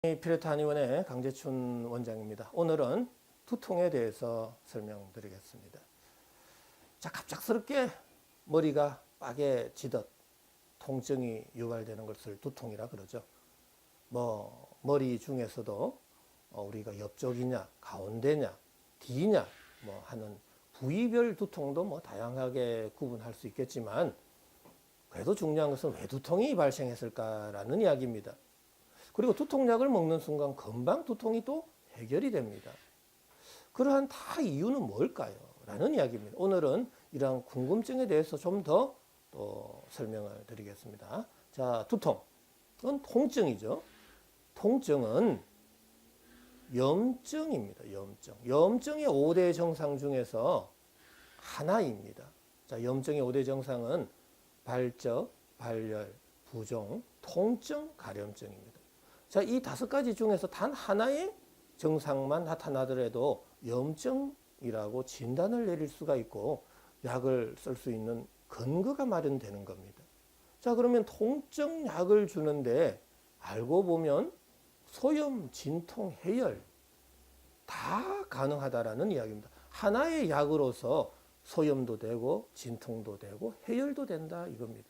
피레타니원의 강재춘 원장입니다. 오늘은 두통에 대해서 설명드리겠습니다. 자, 갑작스럽게 머리가 빠개지듯 통증이 유발되는 것을 두통이라 그러죠. 머리 중에서도 우리가 옆쪽이냐, 가운데냐, 뒤냐 하는 부위별 두통도 다양하게 구분할 수 있겠지만, 그래도 중요한 것은 왜 두통이 발생했을까라는 이야기입니다. 그리고 두통약을 먹는 순간 금방 두통이 또 해결이 됩니다. 그러한 다 이유는 뭘까요? 라는 이야기입니다. 오늘은 이러한 궁금증에 대해서 좀 더 또 설명을 드리겠습니다. 자, 두통은 통증이죠. 통증은 염증입니다. 염증의 5대 정상 중에서 하나입니다. 자, 염증의 5대 정상은 발적, 발열, 부종, 통증, 가려움증입니다. 자, 이 5가지 중에서 단 하나의 증상만 나타나더라도 염증이라고 진단을 내릴 수가 있고 약을 쓸 수 있는 근거가 마련되는 겁니다. 자, 그러면 통증 약을 주는데 알고 보면 소염, 진통, 해열 다 가능하다라는 이야기입니다. 하나의 약으로서 소염도 되고 진통도 되고 해열도 된다 이겁니다.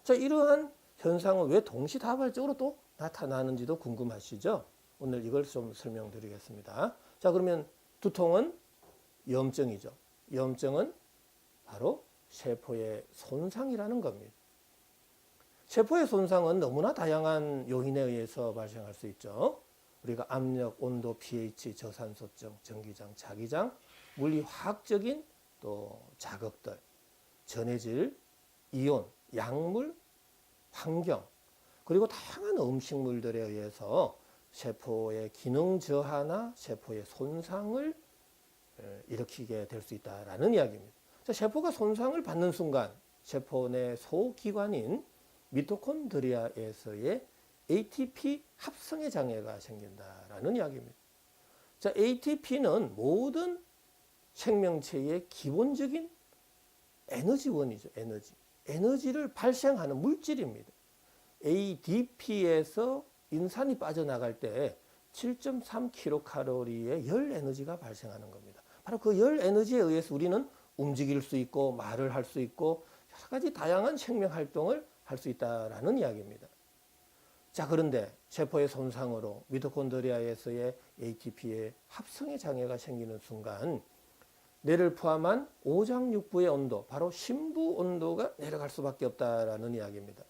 자, 이러한 현상은 왜 동시다발적으로 또 나타나는지도 궁금하시죠? 오늘 이걸 좀 설명드리겠습니다. 자, 그러면 두통은 염증이죠. 염증은 바로 세포의 손상이라는 겁니다. 세포의 손상은 너무나 다양한 요인에 의해서 발생할 수 있죠. 우리가 압력, 온도, pH, 저산소증, 전기장, 자기장, 물리 화학적인 또 자극들, 전해질, 이온, 약물, 환경, 그리고 다양한 음식물들에 의해서 세포의 기능 저하나 세포의 손상을 일으키게 될 수 있다는 이야기입니다. 자, 세포가 손상을 받는 순간 세포 내 소기관인 미토콘드리아에서의 ATP 합성의 장애가 생긴다는 이야기입니다. 자, ATP는 모든 생명체의 기본적인 에너지원이죠. 에너지를 발생하는 물질입니다. ADP에서 인산이 빠져나갈 때 7.3kcal의 열 에너지가 발생하는 겁니다. 바로 그 열 에너지에 의해서 우리는 움직일 수 있고 말을 할 수 있고 여러 가지 다양한 생명 활동을 할 수 있다라는 이야기입니다. 자, 그런데 세포의 손상으로 미토콘드리아에서의 ATP의 합성의 장애가 생기는 순간 뇌를 포함한 오장육부의 온도, 바로 심부 온도가 내려갈 수밖에 없다라는 이야기입니다.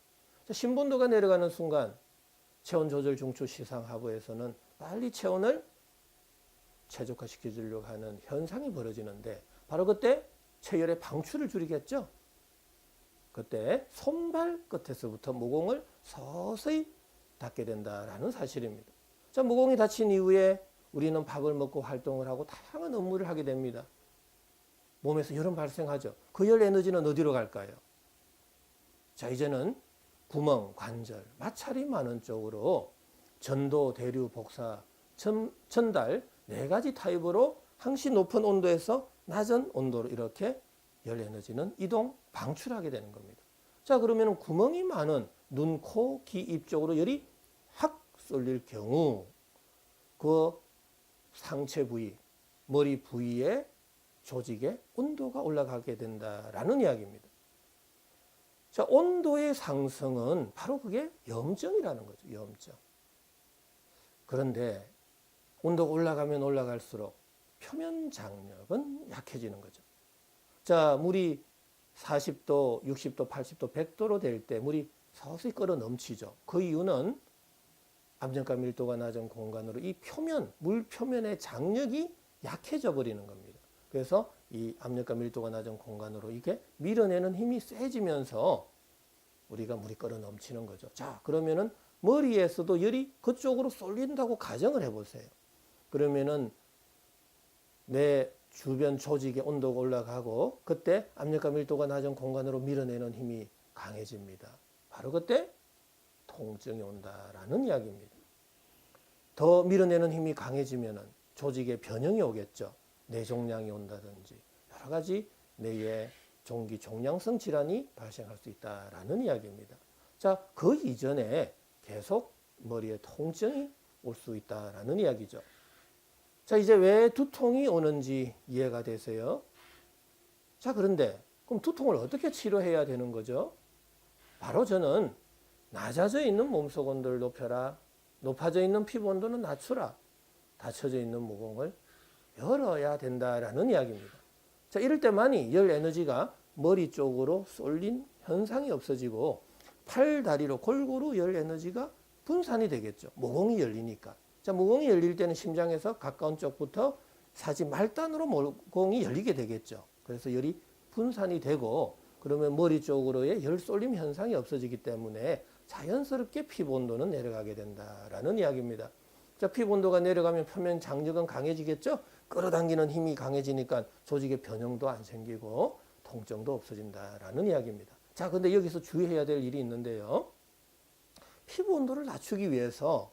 자, 심부 온도가 내려가는 순간 체온 조절 중추 시상 하부에서는 빨리 체온을 최적화시키려고 하는 현상이 벌어지는데, 바로 그때 체열의 방출을 줄이겠죠. 그때 손발 끝에서부터 모공을 서서히 닫게 된다라는 사실입니다. 자, 모공이 닫힌 이후에 우리는 밥을 먹고 활동을 하고 다양한 업무를 하게 됩니다. 몸에서 열은 발생하죠. 그 열 에너지는 어디로 갈까요? 자, 이제는 구멍, 관절, 마찰이 많은 쪽으로 전도, 대류, 복사, 전달 4가지 타입으로 항시 높은 온도에서 낮은 온도로 이렇게 열 에너지는 이동, 방출하게 되는 겁니다. 자, 그러면 구멍이 많은 눈, 코, 귀, 입 쪽으로 열이 확 쏠릴 경우 그 상체 부위, 머리 부위의 조직의 온도가 올라가게 된다라는 이야기입니다. 자, 온도의 상승은 바로 그게 염증이라는 거죠. 염증. 그런데 온도가 올라가면 올라갈수록 표면 장력은 약해지는 거죠. 자, 물이 40도, 60도, 80도, 100도로 될 때 물이 서서히 끓어 넘치죠. 그 이유는 압력과 밀도가 낮은 공간으로 이 표면, 물 표면의 장력이 약해져 버리는 겁니다. 그래서 이 압력과 밀도가 낮은 공간으로 이게 밀어내는 힘이 세지면서 우리가 물이 끓어 넘치는 거죠. 자, 그러면은 머리에서도 열이 그쪽으로 쏠린다고 가정을 해보세요. 그러면은 내 주변 조직의 온도가 올라가고 그때 압력과 밀도가 낮은 공간으로 밀어내는 힘이 강해집니다. 바로 그때 통증이 온다라는 이야기입니다. 더 밀어내는 힘이 강해지면은 조직에 변형이 오겠죠. 뇌종양이 온다든지 여러 가지 뇌의 종기 종양성 질환이 발생할 수 있다라는 이야기입니다. 자, 그 이전에 계속 머리에 통증이 올 수 있다라는 이야기죠. 자, 이제 왜 두통이 오는지 이해가 되세요? 자, 그런데 그럼 두통을 어떻게 치료해야 되는 거죠? 바로 저는 낮아져 있는 몸속 온도를 높여라. 높아져 있는 피부 온도는 낮추라. 닫혀져 있는 모공을 열어야 된다라는 이야기입니다. 자, 이럴 때만이 열 에너지가 머리 쪽으로 쏠린 현상이 없어지고 팔, 다리로 골고루 열 에너지가 분산이 되겠죠. 모공이 열리니까. 자, 모공이 열릴 때는 심장에서 가까운 쪽부터 사지 말단으로 모공이 열리게 되겠죠. 그래서 열이 분산이 되고 그러면 머리 쪽으로의 열 쏠림 현상이 없어지기 때문에 자연스럽게 피부 온도는 내려가게 된다라는 이야기입니다. 자, 피부 온도가 내려가면 표면 장력은 강해지겠죠. 끌어당기는 힘이 강해지니까 조직의 변형도 안 생기고 통증도 없어진다라는 이야기입니다. 자, 근데 여기서 주의해야 될 일이 있는데요. 피부 온도를 낮추기 위해서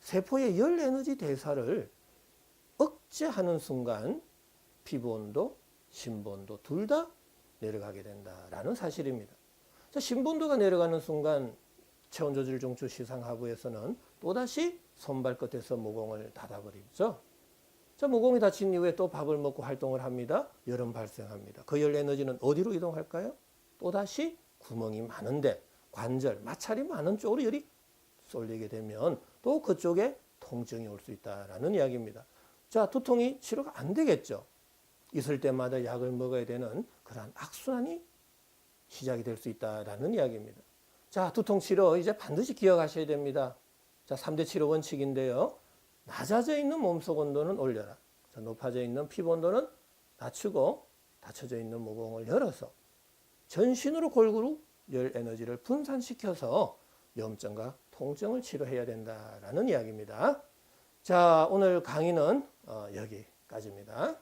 세포의 열 에너지 대사를 억제하는 순간 피부 온도, 심부 온도 둘 다 내려가게 된다라는 사실입니다. 자, 심부 온도가 내려가는 순간 체온 조절 중추 시상하부에서는 또다시 손발끝에서 모공을 닫아버리죠. 자, 모공이 닫힌 이후에 또 밥을 먹고 활동을 합니다. 열은 발생합니다. 그 열 에너지는 어디로 이동할까요? 또다시 구멍이 많은데 관절, 마찰이 많은 쪽으로 열이 쏠리게 되면 또 그쪽에 통증이 올 수 있다라는 이야기입니다. 자, 두통이 치료가 안 되겠죠. 있을 때마다 약을 먹어야 되는 그러한 악순환이 시작이 될 수 있다라는 이야기입니다. 자, 두통 치료 이제 반드시 기억하셔야 됩니다. 자, 3대 치료 원칙인데요. 낮아져 있는 몸속 온도는 올려라. 자, 높아져 있는 피부 온도는 낮추고 닫혀져 있는 모공을 열어서 전신으로 골고루 열 에너지를 분산시켜서 염증과 통증을 치료해야 된다라는 이야기입니다. 자, 오늘 강의는 여기까지입니다.